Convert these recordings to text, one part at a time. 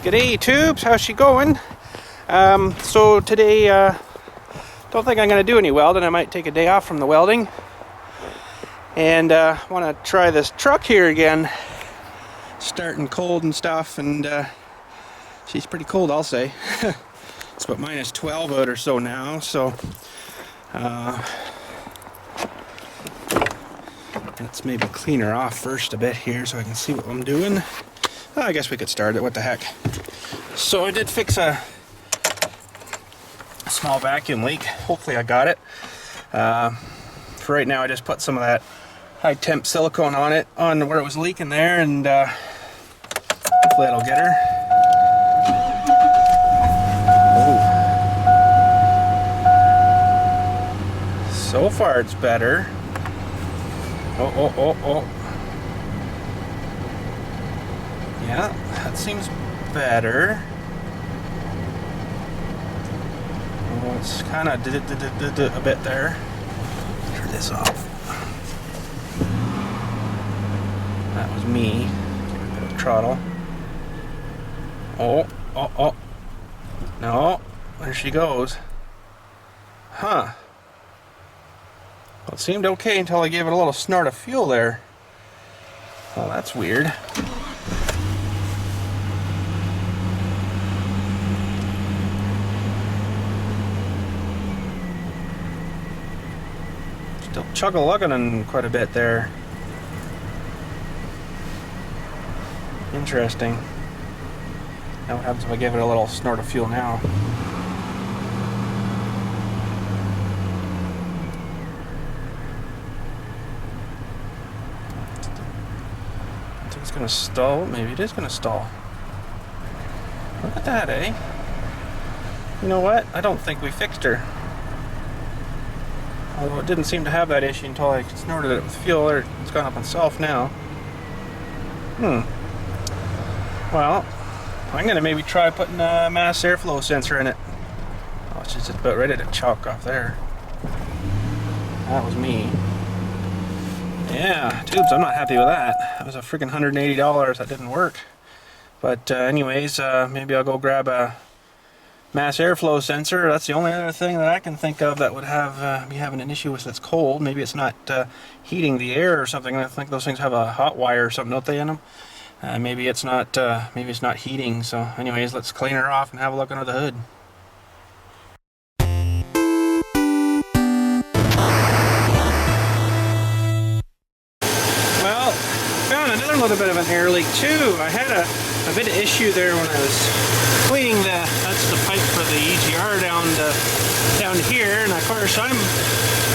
G'day tubes, how's she going? So today, don't think I'm going to do any welding. I might take a day off from the welding. And want to try this truck here again. Starting cold and stuff, and she's pretty cold, I'll say. It's about minus 12 out or so now, so let's maybe clean her off first a bit here so I can see what I'm doing. I guess we could start it, what the heck. So I did fix a small vacuum leak. Hopefully I got it. For right now I just put some of that high temp silicone on it, on where it was leaking there, and hopefully that'll get her. Oh. So far it's better. Oh. Yeah, that seems better. Oh, it's kind of a bit there. Turn this off. That was me. Give it a bit of throttle. Oh. No, there she goes. Huh. Well, it seemed okay until I gave it a little snort of fuel there. Oh, that's weird. Still chug-a-lugging quite a bit there. Interesting. Now what happens if I give it a little snort of fuel now? I think it's gonna stall. Maybe it is gonna stall. Look at that, eh? You know what? I don't think we fixed her. Although it didn't seem to have that issue until I snorted it with fuel. It's gone up on self now. Well, I'm going to maybe try putting a mass airflow sensor in it. Oh, it's just about ready to chalk off there. That was me. Yeah, tubes, I'm not happy with that. That was a freaking $180. That didn't work. But anyways, maybe I'll go grab a mass airflow sensor. That's the only other thing that I can think of that would have be having an issue with that's cold. Maybe it's not heating the air or something. I think those things have a hot wire or something, don't they, in them? Maybe it's not heating. So anyways, let's clean her off and have a look under the hood. Well, found another little bit of an air leak too. I had a bit of issue there when I was cleaning that's the pipe for the EGR down here, and of course I'm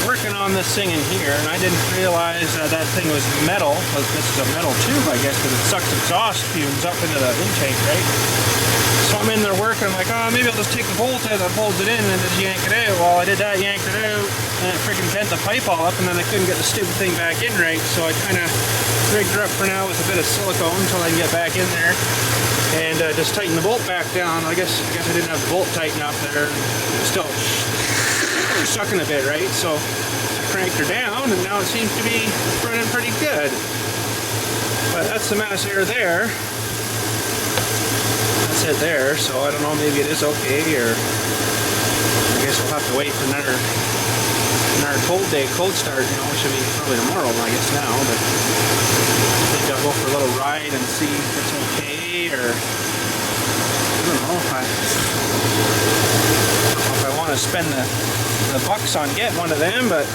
working on this thing in here, and I didn't realize that thing was metal. This is a metal tube, I guess, because it sucks exhaust fumes up into the intake, right? So I'm in there working, I'm like, oh, maybe I'll just take the bolt out that holds it in and just yank it out. Well, I did that, yanked it out, and it freaking bent the pipe all up, and then I couldn't get the stupid thing back in right, so I kind of rigged her up for now with a bit of silicone until I can get back in there. And just tighten the bolt back down. I guess I didn't have the bolt tightened up there. Still sucking a bit, right? So I cranked her down, and now it seems to be running pretty good. But that's the mass air there. That's it there. So I don't know. Maybe it is okay, or I guess we'll have to wait for another cold day, cold start. You know, which should be probably tomorrow, I guess now. But I think I'll go for a little ride and see if it's okay. Or I don't know if I want to spend the bucks on getting one of them, but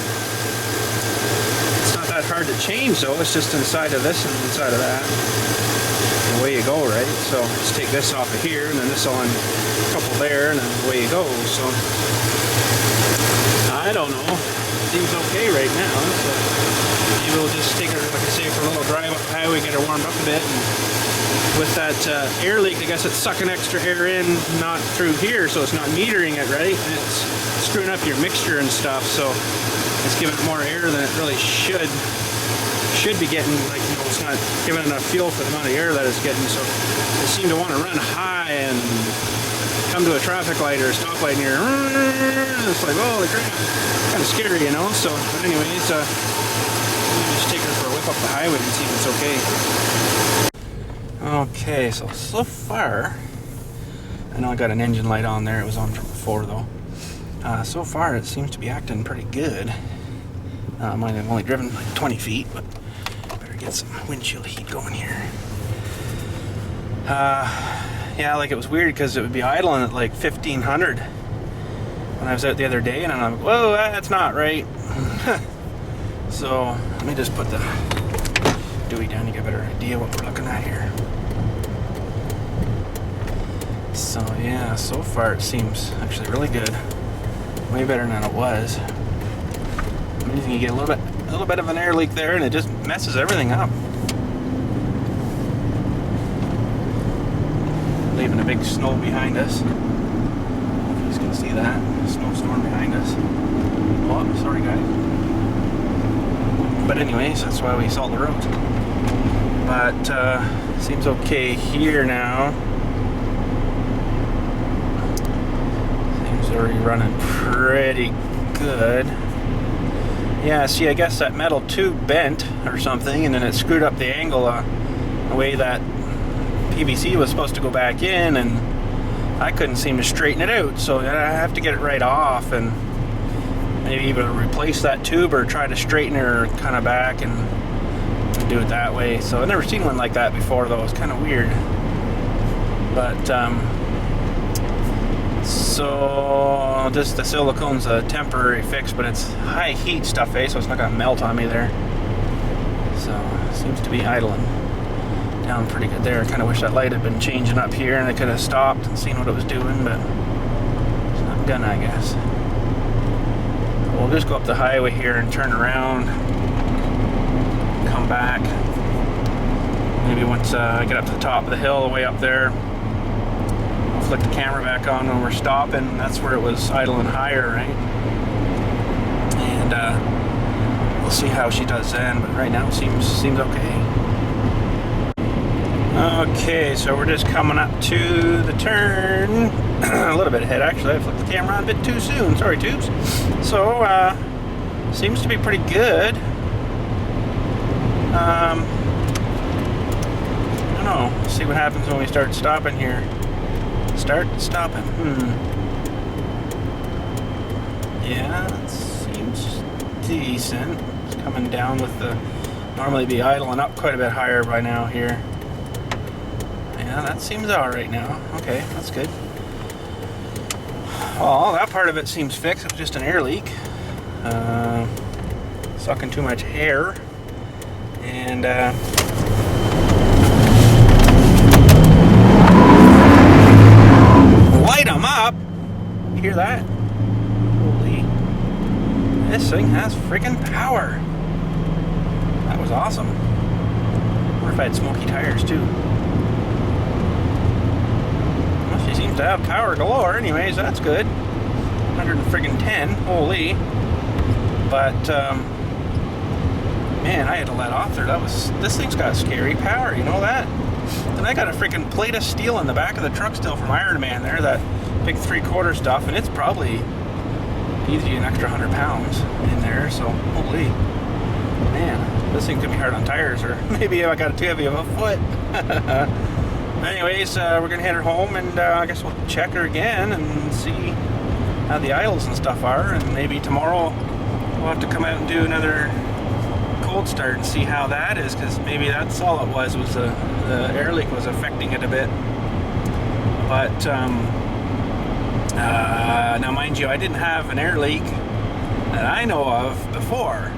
it's not that hard to change though. It's just inside of this and inside of that. And away you go, right? So let's take this off of here, and then this on a couple there, and then away you go. So I don't know. Seems okay right now. So maybe we'll just take her, like I say, for a little drive up the highway, get her warmed up a bit. And with that air leak, I guess it's sucking extra air in, not through here, so it's not metering it, right? And it's screwing up your mixture and stuff, so it's giving it more air than it really should be getting. Like, you know, it's not giving enough fuel for the amount of air that it's getting, so it seemed to want to run high and come to a traffic light or a stoplight, and you're, it's like, holy crap, kind of scary, you know? So, but anyways, just take her for a whip up the highway and see if it's okay. Okay, so far I know I got an engine light on there. It was on from before though. So far it seems to be acting pretty good. Mine have only driven like 20 feet, but better get some windshield heat going here. Yeah, like it was weird because it would be idling at like 1500 when I was out the other day, and I'm like, whoa, that's not right. So let me just put the Dewey down to get a better idea what we're looking at here. So yeah, so far it seems actually really good. Way better than it was. Amazing, you get a little bit of an air leak there, and it just messes everything up. Leaving a big snow behind us. If you guys can see that snowstorm behind us. Oh, sorry guys. But anyways, that's why we salt the roads. But seems okay here now. Seems already running pretty good. Yeah, see, I guess that metal tube bent or something, and then it screwed up the angle the way that PVC was supposed to go back in, and I couldn't seem to straighten it out, so I have to get it right off and maybe either replace that tube or try to straighten her kind of back and do it that way. So I've never seen one like that before though. It's kind of weird. But so just the silicone's a temporary fix, but it's high heat stuff, so it's not gonna melt on me there. So it seems to be idling down pretty good there. I kind of wish that light had been changing up here and I could have stopped and seen what it was doing, but it's not gonna, I guess. We'll just go up the highway here and turn around, come back. Maybe once I get up to the top of the hill, way up there, I'll flick the camera back on when we're stopping. That's where it was idling higher, right? And we'll see how she does then, but right now it seems okay. Okay, so we're just coming up to the turn. A little bit ahead, actually. I flipped the camera on a bit too soon. Sorry, tubes. So, seems to be pretty good. I don't know. Let's see what happens when we start stopping here. Start stopping. Yeah, it seems decent. It's coming down with the... Normally be idling up quite a bit higher by now here. Yeah, that seems alright now. Okay, that's good. Well, that part of it seems fixed. It was just an air leak. Sucking too much air. And light them up. You hear that? Holy. This thing has freaking power. That was awesome. I wonder if I had smoky tires too. She seems to have power galore anyways, that's good. 110, holy. But man, I had to let off there. This thing's got scary power, you know that? And I got a freaking plate of steel in the back of the truck still from Iron Man there, that big 3/4 stuff, and it's probably easy an extra 100 pounds in there, so holy. Man, this thing could be hard on tires, or maybe I got too heavy of a foot. Anyways, we're gonna head her home, and I guess we'll check her again and see how the idles and stuff are, and maybe tomorrow we'll have to come out and do another cold start and see how that is, because maybe that's all it was the air leak was affecting it a bit. But now mind you, I didn't have an air leak that I know of before,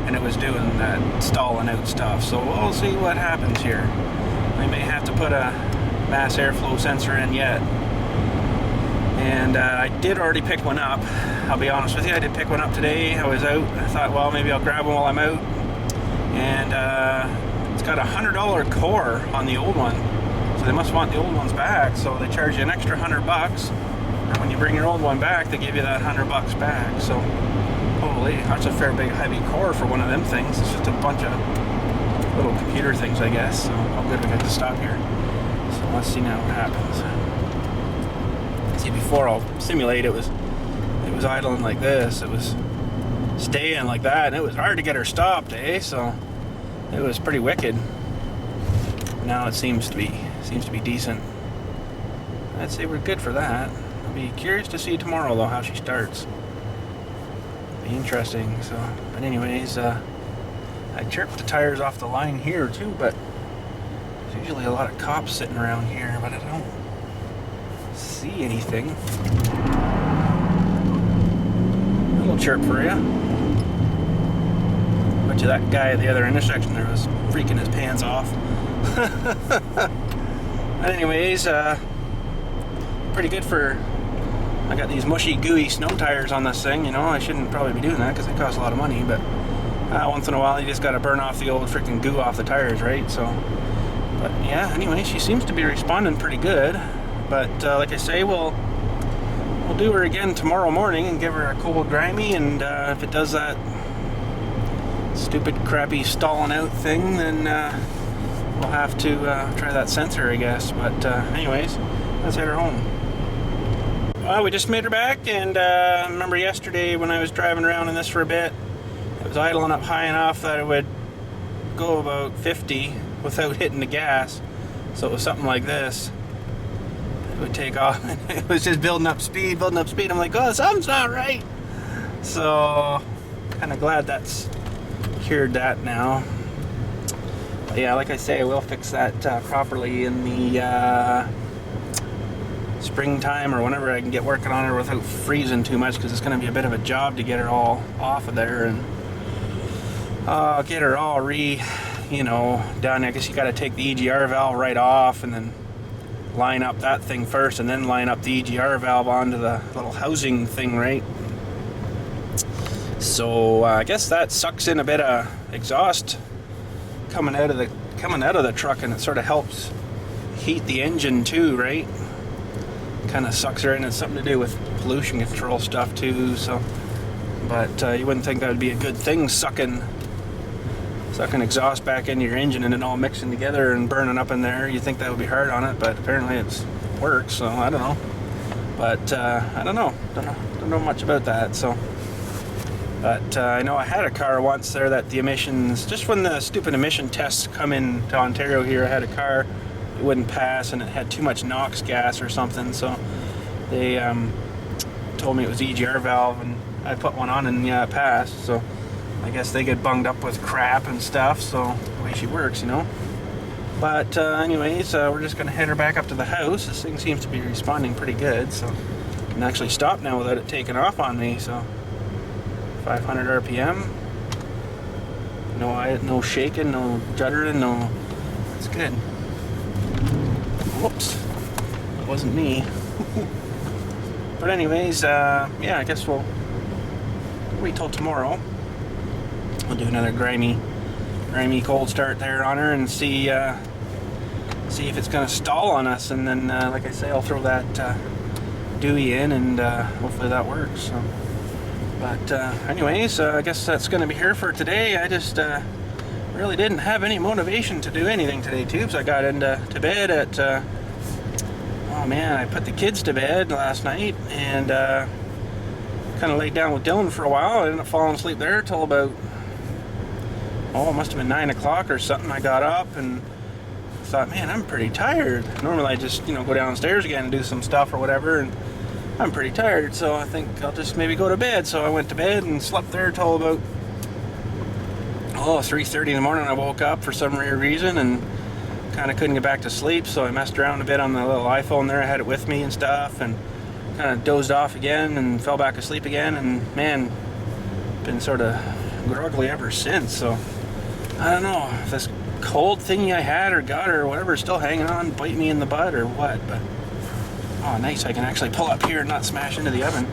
and it was doing that stalling out stuff, so we'll see what happens here. We may have to put a mass airflow sensor in yet. And I did already pick one up. I'll be honest with you, I did pick one up today. I was out. I thought, well, maybe I'll grab one while I'm out. And it's got a $100 core on the old one. So they must want the old ones back. So they charge you an extra $100. And when you bring your old one back, they give you that $100 back. So, holy, that's a fair big heavy core for one of them things. It's just a bunch of little computer things, I guess. So how good we got to stop here. So let's see now what happens. See, before I'll simulate, it was idling like this. It was staying like that, and it was hard to get her stopped, so it was pretty wicked. Now it seems to be decent. I'd say we're good for that. I'll be curious to see tomorrow though how she starts. Be interesting. So, but anyways, I chirped the tires off the line here too, but there's usually a lot of cops sitting around here, but I don't see anything. A little chirp for you. Bet you that guy at the other intersection there was freaking his pants off. But anyways, pretty good for, I got these mushy gooey snow tires on this thing, you know. I shouldn't probably be doing that because it costs a lot of money, but once in a while you just got to burn off the old freaking goo off the tires, right? So, but yeah, anyway, she seems to be responding pretty good. But like I say, we'll do her again tomorrow morning and give her a cold grimy, and if it does that stupid crappy stalling out thing, then we'll have to try that sensor, I guess. But anyways, let's head her home. Well, we just made her back, and remember yesterday when I was driving around in this for a bit, it was idling up high enough that it would go about 50 without hitting the gas. So it was something like this. It would take off, and it was just building up speed. I'm like, oh, something's not right. So, kind of glad that's cured that now. But yeah, like I say, I will fix that properly in the springtime or whenever I can get working on her without freezing too much, because it's going to be a bit of a job to get her all off of there and get her all done. I guess you got to take the EGR valve right off and then line up that thing first, and then line up the EGR valve onto the little housing thing, right? So I guess that sucks in a bit of exhaust coming out of the truck, and it sort of helps heat the engine too, right? Kind of sucks her in. It's something to do with pollution control stuff too. So, but you wouldn't think that would be a good thing, sucking exhaust back into your engine and it all mixing together and burning up in there. You think that would be hard on it, but apparently it works. So I don't know. But I don't know much about that. So, but I know I had a car once there that the emissions, just when the stupid emission tests come in to Ontario here, I had a car, it wouldn't pass and it had too much NOx gas or something. So they told me it was EGR valve, and I put one on and yeah, it passed. So I guess they get bunged up with crap and stuff, so the way she works, you know. But anyways, we're just going to head her back up to the house. This thing seems to be responding pretty good, so I can actually stop now without it taking off on me. So 500 RPM, no shaking, no juddering, no, that's good. Whoops, that wasn't me. But anyways, yeah, I guess we'll wait till tomorrow. We'll do another grimy cold start there on her and see if it's going to stall on us, and then like I say, I'll throw that Dewey in, and hopefully that works. So, but anyways, I guess that's going to be here for today. I just really didn't have any motivation to do anything today, tubes. I got to bed at oh man, I put the kids to bed last night and kind of laid down with Dylan for a while. I ended up falling asleep there till about, it must have been 9 o'clock or something. I got up and thought, man, I'm pretty tired. Normally I just, go downstairs again and do some stuff or whatever, and I'm pretty tired, so I think I'll just maybe go to bed. So I went to bed and slept there till about 3:30 in the morning. I woke up for some weird reason and kind of couldn't get back to sleep, so I messed around a bit on the little iPhone there. I had it with me and stuff, and kind of dozed off again and fell back asleep again, and man, been sort of groggly ever since. So I don't know if this cold thingy I had or got or whatever is still hanging on, bite me in the butt or what. But oh, nice, I can actually pull up here and not smash into the oven.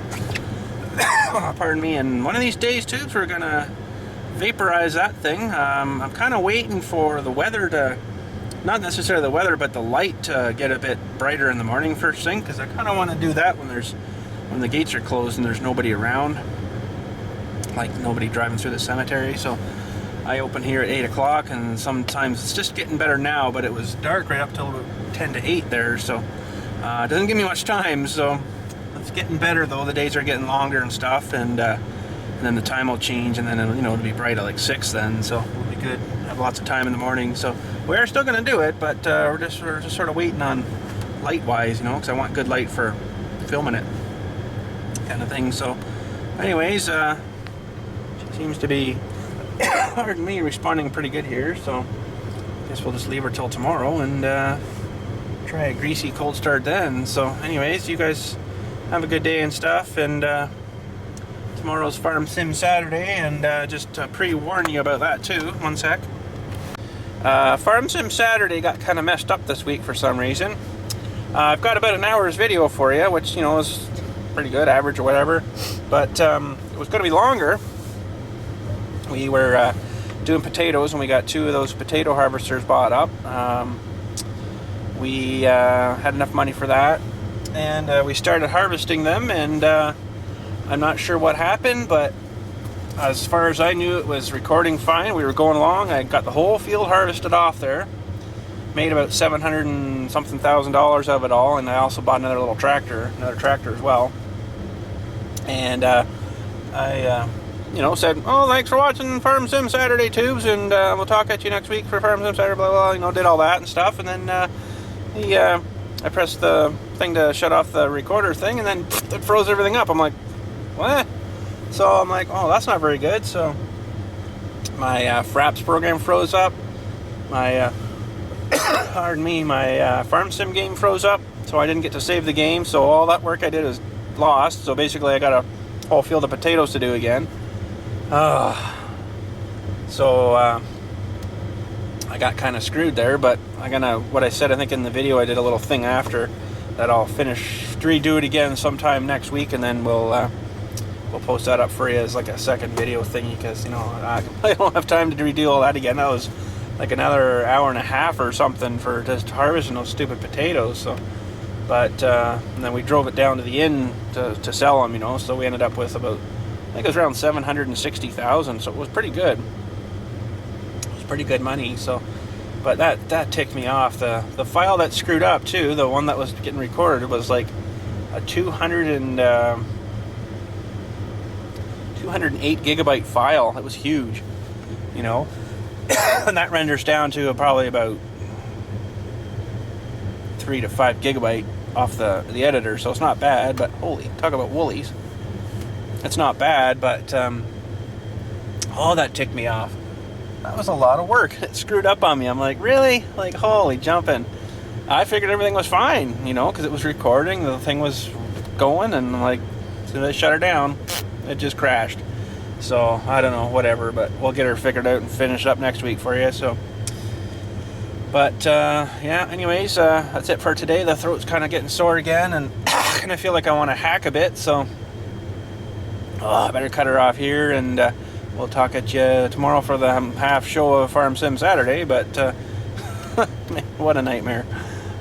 Pardon me. And one of these days, tubes, we're gonna vaporize that thing. I'm kind of waiting for the weather to, not necessarily the weather, but the light to get a bit brighter in the morning first thing, because I kind of want to do that when the gates are closed and there's nobody around, like nobody driving through the cemetery. So I open here at 8 o'clock, and sometimes it's just getting better now, but it was dark right up till about 10 to 8 there, so it doesn't give me much time. So it's getting better though. The days are getting longer and stuff, and then the time will change, and then it'll be bright at like 6 then, so we'll be good, have lots of time in the morning. So we are still going to do it, but we're just sort of waiting on light wise, you know, because I want good light for filming it kind of thing. So anyways, she seems to be pardon me, responding pretty good here, so I guess we'll just leave her till tomorrow and try a greasy cold start then. So anyways, you guys have a good day and stuff, and tomorrow's Farm Sim Saturday, and just to pre-warn you about that too, one sec. Farm Sim Saturday got kind of messed up this week for some reason. I've got about an hour's video for you, which, you know, is pretty good, average or whatever, but it was going to be longer. We were doing potatoes, and we got 2 of those potato harvesters bought up. We had enough money for that, and we started harvesting them, and I'm not sure what happened, but as far as I knew, it was recording fine. We were going along. I got the whole field harvested off there, made about $700 and something thousand of it all, and I also bought another tractor as well. And I you know, said, oh, thanks for watching Farm Sim Saturday, tubes, and we'll talk at you next week for Farm Sim Saturday, blah, blah, you know, did all that and stuff, and then I pressed the thing to shut off the recorder thing, and then it froze everything up. I'm like, what? So I'm like, oh, that's not very good. So my Fraps program froze up, my pardon me, my Farm Sim game froze up, so I didn't get to save the game, so all that work I did is lost. So basically I got a whole field of potatoes to do again. So I got kind of screwed there, but what I said, I think in the video, I did a little thing after that. I'll redo it again sometime next week, and then we'll post that up for you as like a second video thingy, because, you know, I don't have time to redo all that again. That was like another hour and a half or something for just harvesting those stupid potatoes. So, but and then we drove it down to the inn to sell them, you know. So we ended up with about, I think it was around 760,000, so it was pretty good. It was pretty good money. So, but that ticked me off. The file that screwed up too, the one that was getting recorded, was like a 208 gigabyte file. It was huge, you know, and that renders down to probably about 3 to 5 gigabyte off the editor. So it's not bad, but holy, talk about woolies. It's not bad, but oh, that ticked me off. That was a lot of work. It screwed up on me. I'm like, really? Like, holy jumping. I figured everything was fine, you know, because it was recording, the thing was going, and like, as soon as I shut her down, it just crashed. So I don't know, whatever, but we'll get her figured out and finish up next week for you. So, but yeah, anyways, that's it for today. The throat's kind of getting sore again, and I kind of feel like I want to hack a bit, so I better cut her off here, and we'll talk at you tomorrow for the half show of Farm Sim Saturday. But what a nightmare.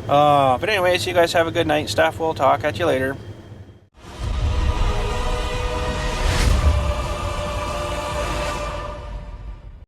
But anyways, you guys have a good night and stuff. We'll talk at you later.